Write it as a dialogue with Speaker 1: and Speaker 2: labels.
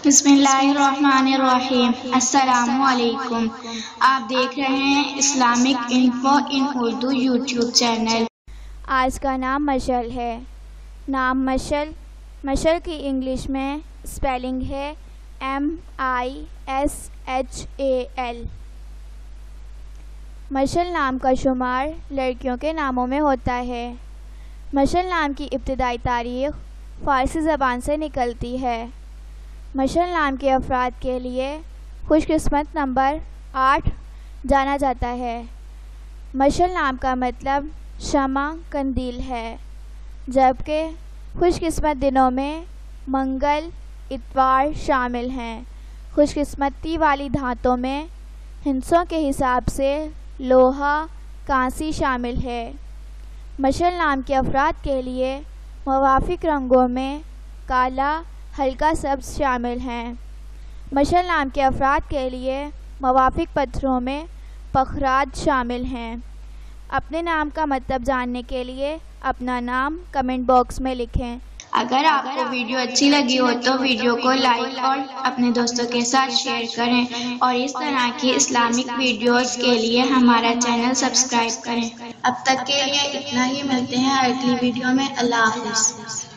Speaker 1: بسم اللہ الرحمن الرحیم۔ السلام علیکم۔ آپ دیکھ رہے ہیں اسلامک انفو ان اردو یوٹیوب چینل۔
Speaker 2: آج کا نام مشعل ہے۔ نام مشعل کی انگلش میں اسپیلنگ ہے MISHAL۔ مشعل نام کا شمار لڑکیوں کے ناموں میں ہوتا ہے۔ مشعل نام کی ابتدائی تاریخ فارسی زبان سے نکلتی ہے۔ مشعل نام کے افراد کے لیے خوش قسمت نمبر 8 جانا جاتا ہے۔ مشعل نام کا مطلب شمع قندیل ہے، جبکہ خوش قسمت دنوں میں منگل اتوار شامل ہیں۔ خوش قسمتی والی دھاتوں میں ہندسوں کے حساب سے لوہا کانسی شامل ہے۔ مشعل نام کے افراد کے لیے موافق رنگوں میں کالا ہلکا سبز شامل ہیں۔ مشعل نام کے افراد کے لیے موافق پتھروں میں پخراد شامل ہیں۔ اپنے نام کا مطلب جاننے کے لیے اپنا نام کمنٹ باکس میں لکھیں۔
Speaker 1: اگر آپ کو ویڈیو اچھی لگی ہو تو ویڈیو کو لائک اور اپنے دوستوں کے ساتھ شیئر کریں، اور اس طرح کی اسلامک ویڈیوز کے لیے ہمارا چینل سبسکرائب کریں۔ اب تک کے لیے اتنا ہی، ملتے ہیں اگلی ویڈیو میں۔ اللہ حافظ۔